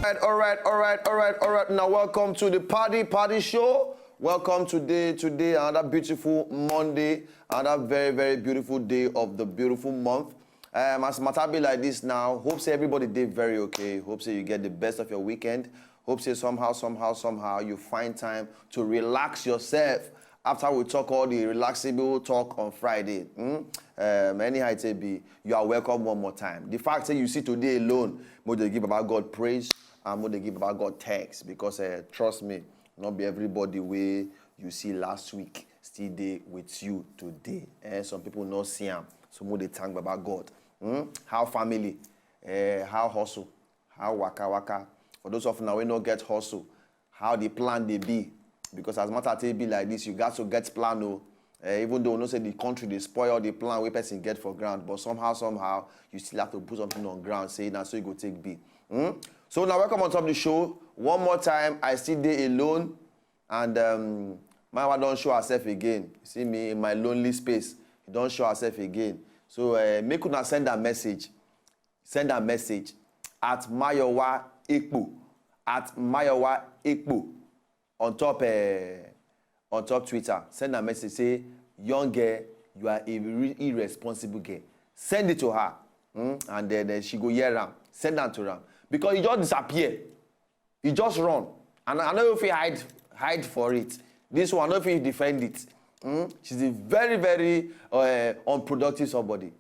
All right. Now, welcome to the party show. Welcome today, another beautiful Monday, another very beautiful day of the beautiful month. As matter be like this now, hope say everybody did very okay. Hope say you get the best of your weekend. Hope say somehow you find time to relax yourself after we talk all the relaxable talk on Friday. Anyhow it be, you are welcome one more time. The fact that you see today alone, more they give about God praise and more they give about God thanks, because trust me, not be everybody way you see last week still there with you today. Some people not see them, so more they thank about God. How family, how hustle, how waka. For those of now we not get hustle, how the plan they be. Because as matter they be like this, you got to get plan. Even though no say the country they spoil the plan we person get for ground, but somehow you still have to put something on ground, saying that so you go take B. So now welcome on top of the show. One more time, I still there alone, and my wife don't show herself again. You see me in my lonely space. You don't show herself again. So make una send a message. Send a message at Mayowa Ekpo. At Mayowa Ekpo. On top Twitter. Send a message. Say, young girl, you are a irresponsible girl. Send it to her. And then she go hear am. Send that to her. Because he just disappear. He just run. And I know if he hide for it. This one, I know if he defend it. She's a very unproductive somebody.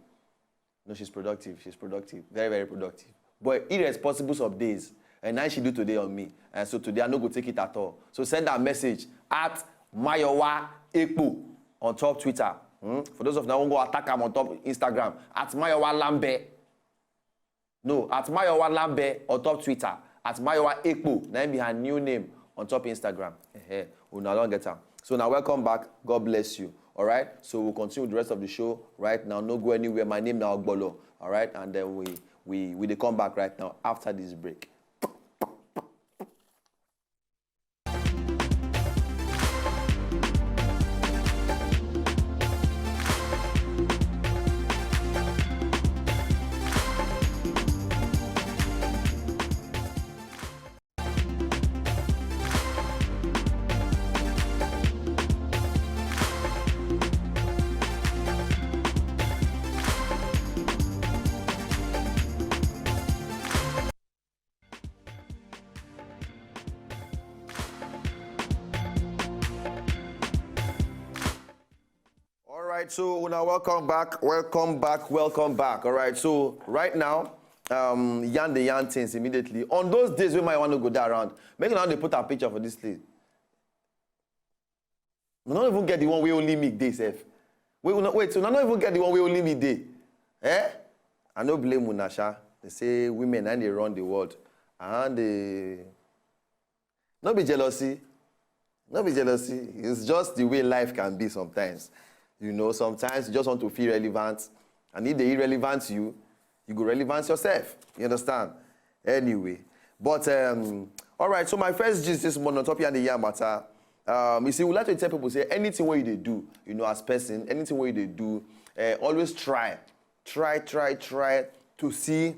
No, she's productive. She's productive. Very productive. But irresponsible some days. And now she do today on me. And so today I no go take it at all. So send that message at Mayowa Ekpo on top Twitter. For those of now who go attack him on top Instagram. At Mayowa Lambe. No, at Mayowa Lambe on top Twitter. At Mayowa Ekpo. Now be her new name on top Instagram. We now don't get her. So now welcome back. God bless you. All right. So we'll continue with the rest of the show right now. No go anywhere. My name now Ogbolo. All right. And then we come back right now after this break. So now welcome back. All right. So right now, yarn things immediately. On those days we might want to go there around, make now they put a picture for this place. We don't even get the one we only meet day, safe. Wait, so we don't even get the one we only meet day. I no blame Munasha. They say women and they run the world. And they not be jealousy. It's just the way life can be sometimes. You know, sometimes you just want to feel relevant. And if they irrelevant you go relevant yourself. You understand? Anyway. But, all right, so my first gist this morning on top of the year matter. You see, we like to tell people, say, anything what they do, you know, as person, anything what they do, always try to see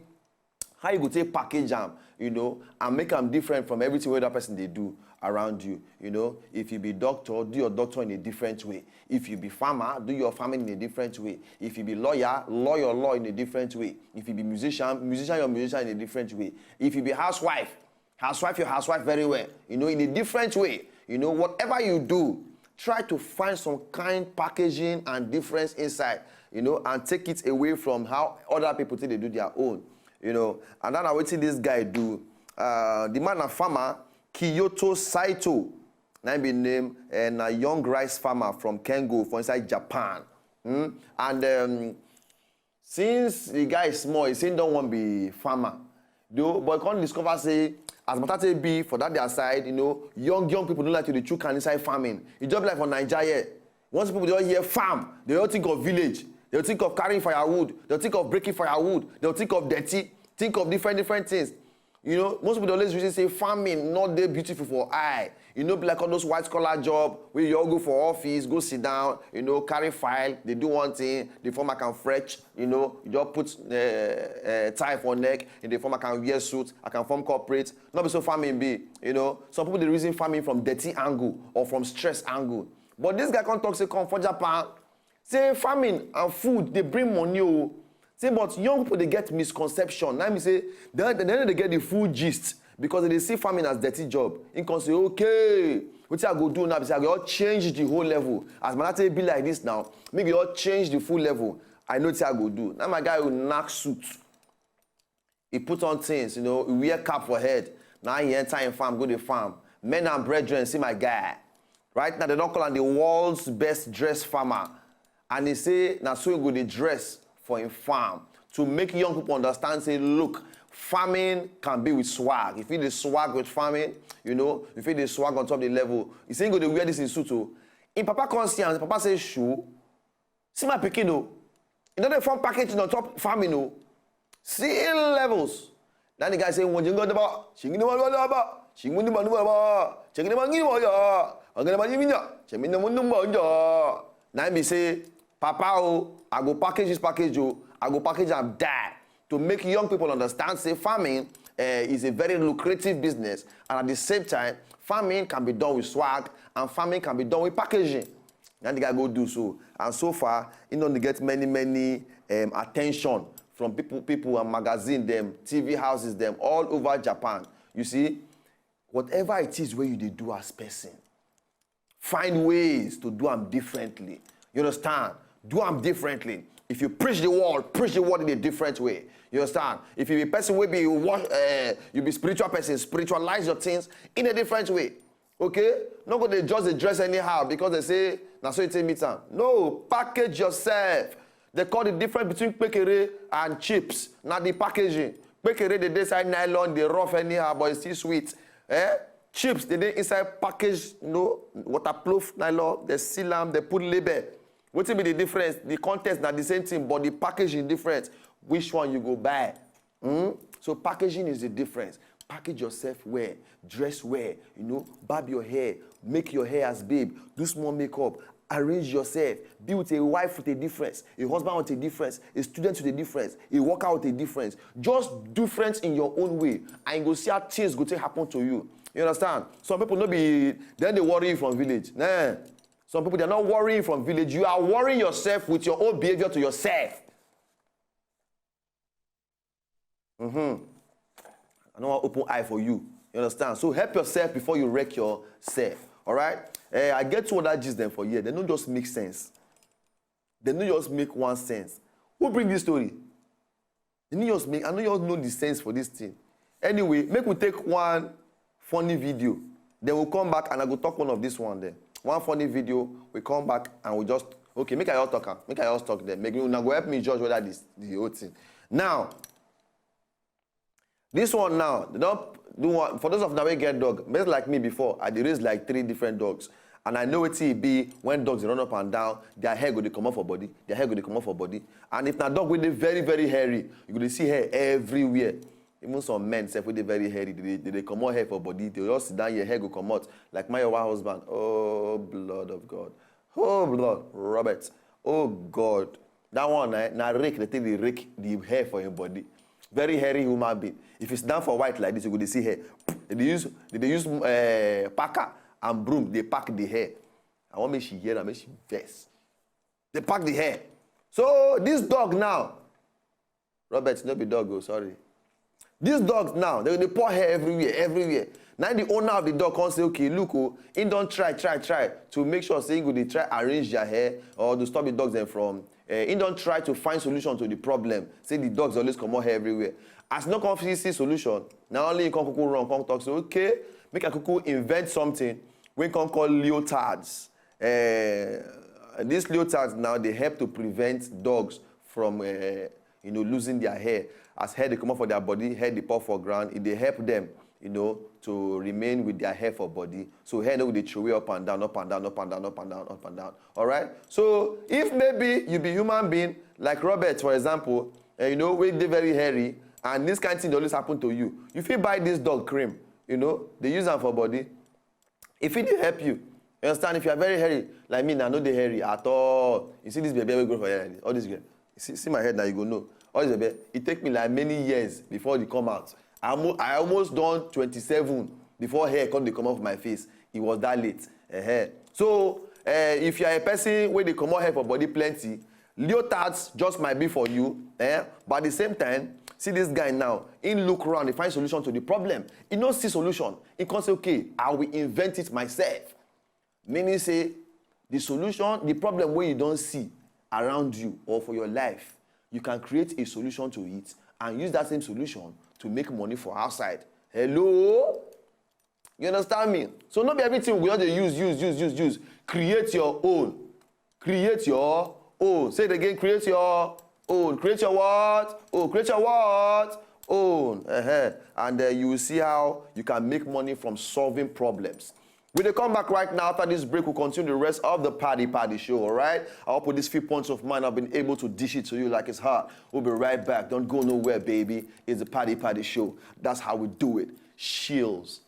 how you could take package them, you know, and make them different from everything what that person they do around you. You know, if you be doctor, do your doctor in a different way. If you be farmer, do your farming in a different way. If you be lawyer, law in a different way. If you be musician, your musician in a different way. If you be housewife, your housewife very well. You know, in a different way. You know, whatever you do, try to find some kind packaging and difference inside, you know, and take it away from how other people think they do their own, you know. And then I will see this guy do. The man a farmer, Kyoto Saito, now be named, and a young rice farmer from Kengo from inside Japan. And since the guy is small, he still don't want to be farmer. Though, but can't discover say, as matter be for that their side, you know, young people don't like to the true can inside farming. It just like for Nigeria. Once people don't hear farm, they don't think of village. They'll think of carrying firewood. They'll think of breaking firewood. They'll think of dirty. Think of different things. You know, most people always usually say farming not dey beautiful for eye. You know, like all those white collar job where you all go for office, go sit down, you know, carry file, they do one thing, the former can fetch, you know, you just put tie for neck, in the former can wear suit, I can form corporate. Not be so farming be, you know. Some people they reason farming from dirty angle or from stress angle. But this guy can't talk, say come for Japan. Say farming and food, they bring money. Oh. Say, but young people, they get misconception. Now, me say, then they get the full gist because they see farming as dirty job. You can say, okay, what I go do now? Because I go change the whole level. As my latte be like this now, maybe you change the full level. I know what I go do. Now my guy will knock suit. He put on things, you know, he wear cap for head. Now he enter in farm, go to farm. Men and brethren, see my guy. Right now, they don't call him the world's best dressed farmer. And they say, now so he go to dress for him farm to make young people understand, say, look, farming can be with swag. If you the swag with farming, you know, if you the swag on top of the level, you say, go to wear this in suit. In Papa conscience, Papa says, shoe, see my pikin, no. You know, the farm packaging on top farming, no. See levels. Then the guy say, when you go to now me say, Papa, oh, I go package this package, oh, I go package and die to make young people understand, say, farming is a very lucrative business, and at the same time, farming can be done with swag, and farming can be done with packaging. And the guy go do so. And so far, you know, they get many attention from people and magazine them, TV houses them, all over Japan. You see, whatever it is where you do as person, find ways to do them differently. You understand? Do them differently. If you preach the word in a different way. You understand? If you be a person will be you be spiritual person, spiritualize your things in a different way. Okay? Not going to just dress anyhow because they say, now so it's a meter. No, package yourself. They call the difference between pekere and chips. Now the packaging. Pekere, they inside nylon, they rough anyhow, but it's still sweet. Chips, they inside package, you know, waterproof nylon, they seal them, they put label. What will be the difference? The contents are the same thing, but the packaging different. Which one you go buy? So packaging is the difference. Package yourself well, dress well, you know, barb your hair, make your hair as babe, do small makeup, arrange yourself, be with a wife with a difference, a husband with a difference, a student with a difference, a worker with a difference. Just difference in your own way, and you go see how things go to happen to you. You understand? Some people no be, then they worry you from village. Nah. Some people, they're not worrying from village. You are worrying yourself with your own behavior to yourself. I don't want open eye for you. You understand? So help yourself before you wreck yourself. All right? I get two other gist them for you. They don't just make sense. They don't just make one sense. Who bring this story? They don't just make, I know you all know the sense for this thing. Anyway, make we take one funny video. Then we'll come back and I go talk one of this one there. One funny video, we come back and we just, okay, make I all talk. Make I all talk there. Make you now go help me judge whether this the whole thing. Now, this one now, they don't do one, for those of them who get dog, just like me before, I raised like 3 different dogs. And I know what it be when dogs run up and down, their hair go to come off for body, their hair go to come off for body. And if that dog will be very, very hairy, you go to see hair everywhere. Even some men say they very hairy, they come out hair for body, they just sit down, your hair go come out. Like my husband, oh blood of God. Oh blood, Robert. Oh God. That one, now rake, they rake the hair for your body. Very hairy human being. If it's down for white like this, you go to see hair. They use packer and broom, they pack the hair. I want me she hear and make she vex. They pack the hair. So this dog now, Robert, not be dog, oh, sorry. These dogs now, they pour hair everywhere. Now the owner of the dog can say, okay, look, oh, he don't try to make sure say they try arrange their hair or to stop the dogs them from. He don't try to find solution to the problem. Say the dogs always come out hair everywhere. As no can see solution, now only you can run, can talk. So okay, make a cuckoo invent something we can call leotards. These leotards now they help to prevent dogs from losing their hair. As hair they come out for their body, hair they pour for ground, they help them, to remain with their hair for body. So hair they throw away up and down. All right? So if maybe you be human being, like Robert, for example, we they very hairy, and this kind of thing always happen to you. You fit buy this dog cream, you know, they use them for body. If it dey help you, you understand? If you are very hairy, like me now, no dey hairy at all. You see this baby wey grow for here, all this girl. See my head now, you go know. All this baby, it take me like many years before they come out. I almost done 27 before hair come off my face. It was that late. So if you are a person where they come out hair for body plenty, leotards just might be for you. But at the same time, see this guy now, he look around, he find solution to the problem. He no see solution. He can say, okay, I will invent it myself. Meaning say, the solution, the problem where you don't see around you or for your life, you can create a solution to it and use that same solution to make money for outside. Hello? You understand me? So not be everything we have to use. Create your own. Create your own. Say it again, create your own. Create your what? Oh, create your what? Own. And you will see how you can make money from solving problems. When they come back right now, after this break, we'll continue the rest of the Party Show, all right? I hope with these few points of mine, I've been able to dish it to you like it's hot. We'll be right back. Don't go nowhere, baby. It's the Party Show. That's how we do it. Shields.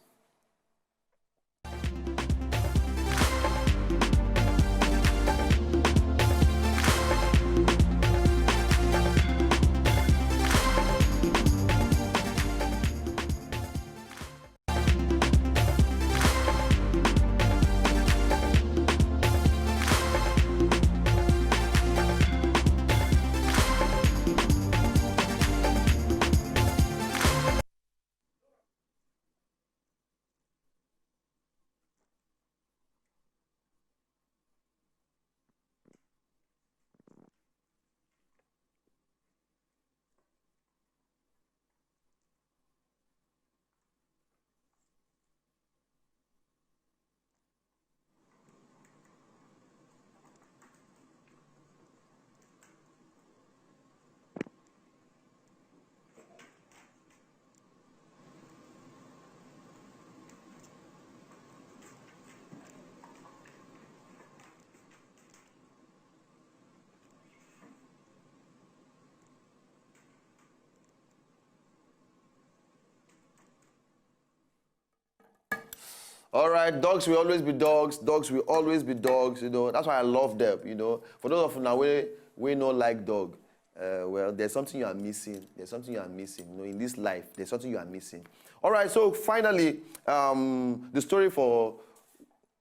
All right, dogs will always be dogs. Dogs will always be dogs, you know. That's why I love them, you know. For those of you now, we don't like dog. Well, there's something you are missing. There's something you are missing. You know, in this life, there's something you are missing. All right, so finally, the story for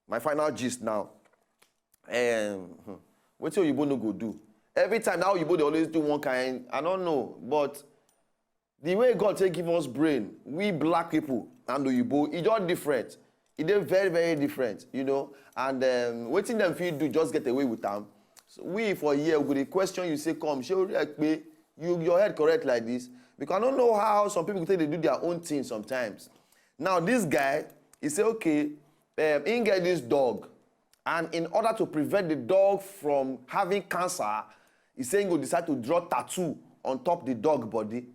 my final gist now. What you no go do? Every time now, you they always do one kind. I don't know, but the way God take give us brain, we black people and Oyibo, it's just different. It's very, very different, you know. And waiting them feel do just get away with them. So we for a year with a question you say come, show your head correct like this. Because I don't know how some people think they do their own thing sometimes. Now this guy, he say okay, he get this dog, and in order to prevent the dog from having cancer, he saying he will decide to draw tattoo on top the dog body.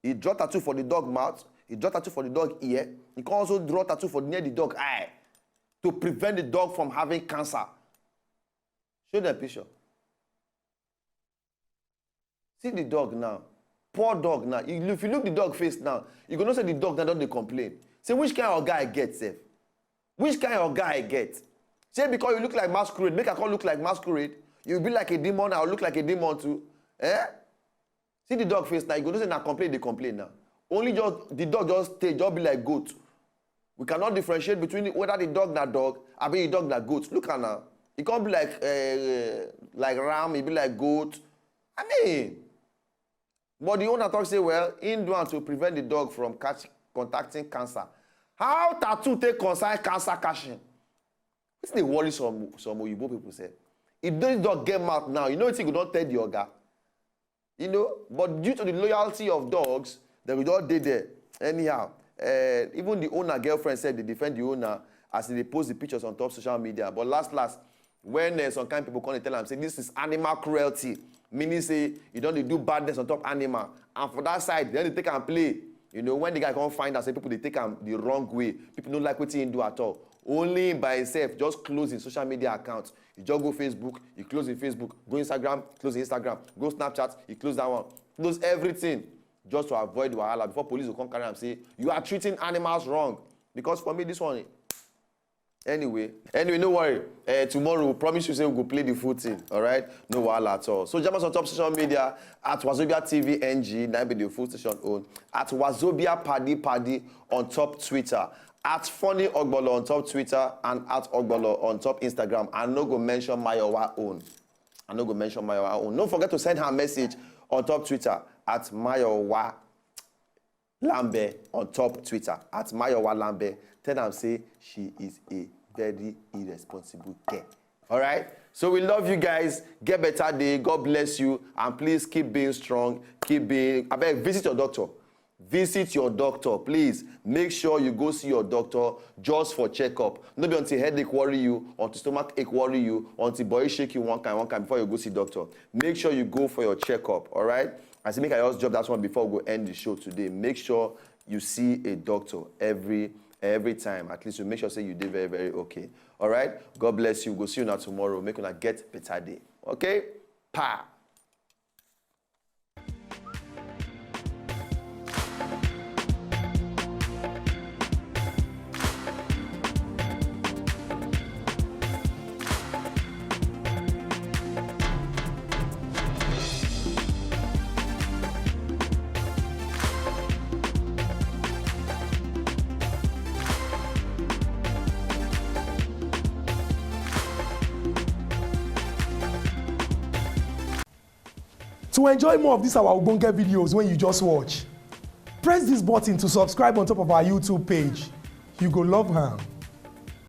He draw tattoo for the dog mouth. He draw tattoo for the dog ear. He can also draw tattoo for near the dog eye to prevent the dog from having cancer. Show the picture. See the dog now. Poor dog now. If you look the dog face now, you can say the dog now don't complain. Say which kind of guy I get, Seth? Which kind of guy I get? Say because you look like masquerade, make I can't look like masquerade. You'll be like a demon, I'll look like a demon too. See the dog face now, you go to say now complain, they complain now. Only just the dog just stay, just be like goat. We cannot differentiate between whether the dog na dog, or the dog na goat. Look at now. It can't be like ram, it be like goat. I mean, but the owner talk say, well, in doing to prevent the dog from contacting cancer. How tattoo take concern cancer catching? This is the worry some Oyibo people say. If this dog get mouth now, you know what you don't tell the oga. You know, but due to the loyalty of dogs, they will just did there. Anyhow, even the owner girlfriend said they defend the owner as they post the pictures on top social media. But last, when some kind of people come and tell them, say this is animal cruelty, meaning say you don't do badness on top animal. And for that side, then they take and play. You know, when the guy can't find out, say people they take him the wrong way. People don't like what he do at all. Only by himself, just close his social media accounts. You just go Facebook, you close in Facebook, go Instagram, close Instagram, go Snapchat, you close that one. Close everything. just to avoid wahala before police will come carry am say you are treating animals wrong. Because for me, this one, anyway, no worry. Tomorrow, we promise you say we go play the full thing, all right? No wahala at all. So join us on top social media at Wazobia TV NG, that be the full station own. At Wazobia Paddy on top Twitter. At Funny Ogbolo on top Twitter and at Ogbolo on top Instagram. And no go mention Mayowa own. Don't forget to send her a message on top Twitter at Mayowa Lambe on top Twitter at Mayowa Lambe. Tell them say she is a very irresponsible girl. All right? So we love you guys. Get better day. God bless you. And please keep being strong. Visit your doctor. Visit your doctor, please. Make sure you go see your doctor just for checkup. Not until headache worry you, until stomach ache worry you, until body shake you one kind before you go see doctor. Make sure you go for your checkup, all right? I say make I just drop that one before we go end the show today. Make sure you see a doctor every time. At least you make sure say you did very, very okay. All right? God bless you. We'll see you now tomorrow. Make una get better day. Okay? Pa! To enjoy more of these our Ogbonge videos when you just watch, press this button to subscribe on top of our YouTube page. You go love her.